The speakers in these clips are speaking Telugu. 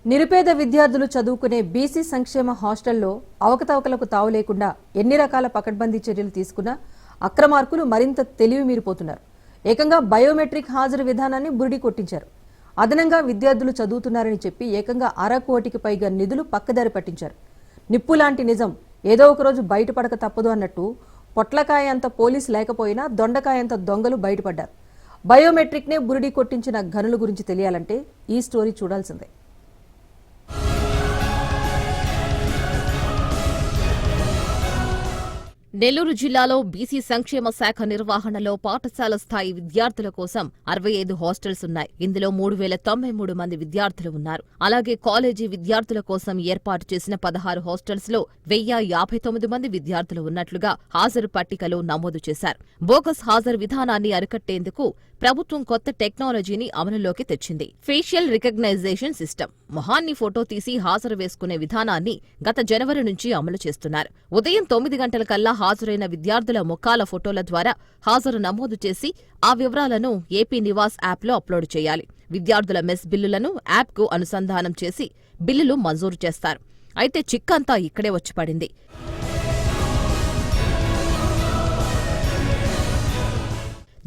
నిరుపేద విద్యార్థులు చదువుకునే బీసీ సంక్షేమ హాస్టల్లో అవకతవకలకు తావు లేకుండా ఎన్ని రకాల పకడ్బందీ చర్యలు తీసుకున్నా అక్రమార్కులు మరింత తెలివి మీరిపోతున్నారు. ఏకంగా బయోమెట్రిక్ హాజరు విధానాన్ని బురిడి కొట్టించారు. అదనంగా విద్యార్థులు చదువుతున్నారని చెప్పి ఏకంగా 1/2 కోటికి పైగా నిధులు పక్కదారి పట్టించారు. నిప్పు లాంటి నిజం ఏదో ఒకరోజు బయటపడక తప్పదు అన్నట్టు పొట్లకాయ అంత పోలీసు లేకపోయినా దొండకాయ అంత దొంగలు బయటపడ్డారు. బయోమెట్రిక్నే బురిడి కొట్టించిన ఘనుల గురించి తెలియాలంటే ఈ స్టోరీ చూడాల్సిందే. నెల్లూరు జిల్లాలో బీసీ సంక్షేమ శాఖ నిర్వహణలో పాఠశాల స్థాయి విద్యార్థుల కోసం 65 హాస్టల్స్ ఉన్నాయి. ఇందులో 3093 మంది విద్యార్థులు ఉన్నారు. అలాగే కాలేజీ విద్యార్థుల కోసం ఏర్పాటు చేసిన 16 హాస్టల్స్ లో 1059 మంది విద్యార్థులు ఉన్నట్లుగా హాజరు పట్టికలో నమోదు చేశారు. బోగస్ హాజరు విధానాన్ని అరికట్టేందుకు ప్రభుత్వం కొత్త టెక్నాలజీని అమలులోకి తెచ్చింది. ఫేషియల్ రికగ్నైజేషన్ సిస్టమ్ మొహాన్ని ఫోటో తీసి హాజరు వేసుకునే విధానాన్ని గత జనవరి నుంచి అమలు చేస్తున్నారు. ఉదయం 9 గంటల కల్లా హాజరైన విద్యార్థుల ముఖాల ఫోటోల ద్వారా హాజరు నమోదు చేసి ఆ వివరాలను ఏపీ నివాస్ యాప్లో అప్లోడ్ చేయాలి. విద్యార్థుల మెస్ బిల్లులను యాప్కు అనుసంధానం చేసి బిల్లులు మంజూరు చేస్తారు. అయితే చిక్కంతా ఇక్కడే వచ్చి పడింది.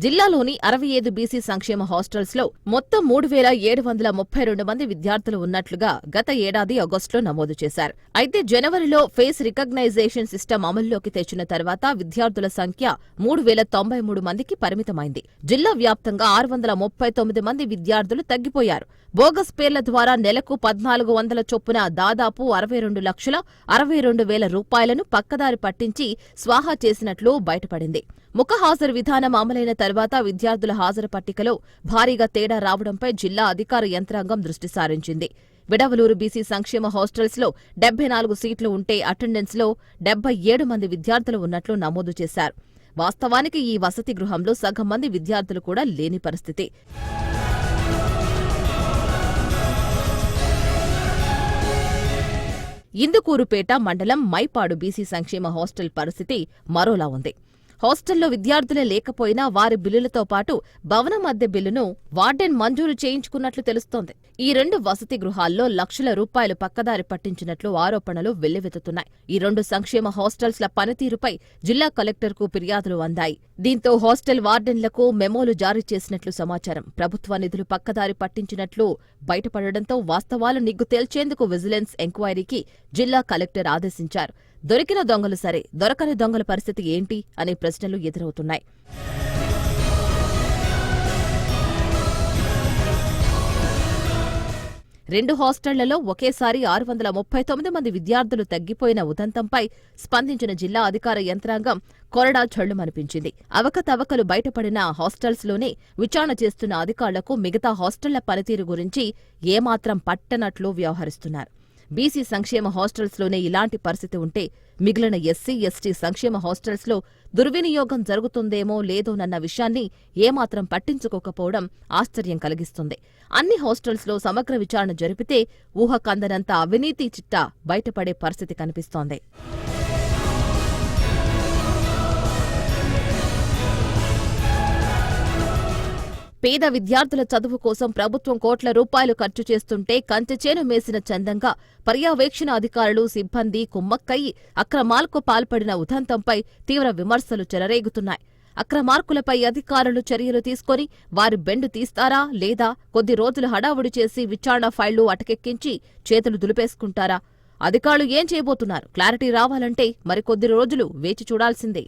జిల్లాలోని 65 బీసీ సంక్షేమ హాస్టల్స్ లో మొత్తం 3732 మంది విద్యార్థులు ఉన్నట్లుగా గత ఏడాది ఆగస్టులో నమోదు చేశారు. అయితే జనవరిలో ఫేస్ రికగ్నైజేషన్ సిస్టమ్ అమల్లోకి తెచ్చిన తర్వాత విద్యార్థుల సంఖ్య 3093 మందికి పరిమితమైంది. జిల్లా వ్యాప్తంగా 639 మంది విద్యార్థులు తగ్గిపోయారు. బోగస్ పేర్ల ద్వారా నెలకు 1400 చొప్పున దాదాపు 62,62,000 రూపాయలను పక్కదారి పట్టించి స్వాహా చేసినట్లు బయటపడింది. ముఖ హాజరు విధానం అమలైన తర్వాత విద్యార్థుల హాజరు పట్టికలో భారీగా తేడా రావడంపై జిల్లా అధికార యంత్రాంగం దృష్టి సారించింది. విడవలూరు బీసీ సంక్షేమ హాస్టల్స్ లో 74 సీట్లు ఉంటే అటెండెన్స్ లో 77 మంది విద్యార్థులు ఉన్నట్లు నమోదు చేశారు. వాస్తవానికి ఈ వసతి గృహంలో సగం మంది విద్యార్థులు కూడా లేని పరిస్థితి. ఇందుకూరుపేట మండలం మైపాడు బీసీ సంక్షేమ హాస్టల్ పరిస్థితి మరోలా ఉంది. హాస్టల్లో విద్యార్థులే లేకపోయినా వారి బిల్లులతో పాటు భవనం అద్దె బిల్లును వార్డెన్ మంజూరు చేయించుకున్నట్లు తెలుస్తోంది. ఈ 2 వసతి గృహాల్లో లక్షల రూపాయలు పక్కదారి పట్టించినట్లు ఆరోపణలు వెల్లువెత్తుతున్నాయి. ఈ 2 సంక్షేమ హాస్టల్స్ల పనితీరుపై జిల్లా కలెక్టర్కు ఫిర్యాదులు అందాయి. దీంతో హాస్టల్ వార్డెన్లకు మెమోలు జారీ చేసినట్లు సమాచారం. ప్రభుత్వ నిధులు పక్కదారి పట్టించినట్లు బయటపడడంతో వాస్తవాలు నిగ్గు తేల్చేందుకు విజిలెన్స్ ఎంక్వైరీకి జిల్లా కలెక్టర్ ఆదేశించారు. దొరికిన దొంగలు సరే, దొరకని దొంగల పరిస్థితి ఏంటి అనే ప్రశ్నలు ఎదురవుతున్నాయి. రెండు హాస్టళ్లలో ఒకేసారి 639 మంది విద్యార్థులు తగ్గిపోయిన ఉదంతంపై స్పందించిన జిల్లా అధికార యంత్రాంగం కొరడా ఛళ్లుమనిపించింది. అవకతవకలు బయటపడిన హాస్టల్స్లోనే విచారణ చేస్తున్న అధికారులకు మిగతా హాస్టళ్ల పనితీరు గురించి ఏమాత్రం పట్టనట్లు వ్యవహరిస్తున్నారు. బీసీ సంక్షేమ హాస్టల్స్లోనే ఇలాంటి పరిస్థితి ఉంటే మిగిలిన ఎస్సీ, ఎస్టీ సంక్షేమ హాస్టల్స్లో దుర్వినియోగం జరుగుతుందేమో లేదోనన్న విషయాన్ని ఏమాత్రం పట్టించుకోకపోవడం ఆశ్చర్యం కలిగిస్తుంది. అన్ని హాస్టల్స్లో సమగ్ర విచారణ జరిపితే ఊహకందనంత అవినీతి చిట్టా బయటపడే పరిస్థితి కనిపిస్తోంది. పేద విద్యార్థుల చదువు కోసం ప్రభుత్వం కోట్ల రూపాయలు ఖర్చు చేస్తుంటే కంచెచేను మేసిన చందంగా పర్యవేక్షణ అధికారులు, సిబ్బంది కుమ్మక్కయి అక్రమాలకు పాల్పడిన ఉదంతంపై తీవ్ర విమర్శలు చెలరేగుతున్నాయి. అక్రమార్కులపై అధికారులు చర్యలు తీసుకుని వారి బెండు తీస్తారా లేదా కొద్ది రోజులు హడావుడి చేసి విచారణ ఫైళ్లు అటకెక్కించి చేతులు దులిపేసుకుంటారా? అధికారులు ఏం చేయబోతున్నారు? క్లారిటీ రావాలంటే మరికొద్ది రోజులు వేచి చూడాల్సిందే.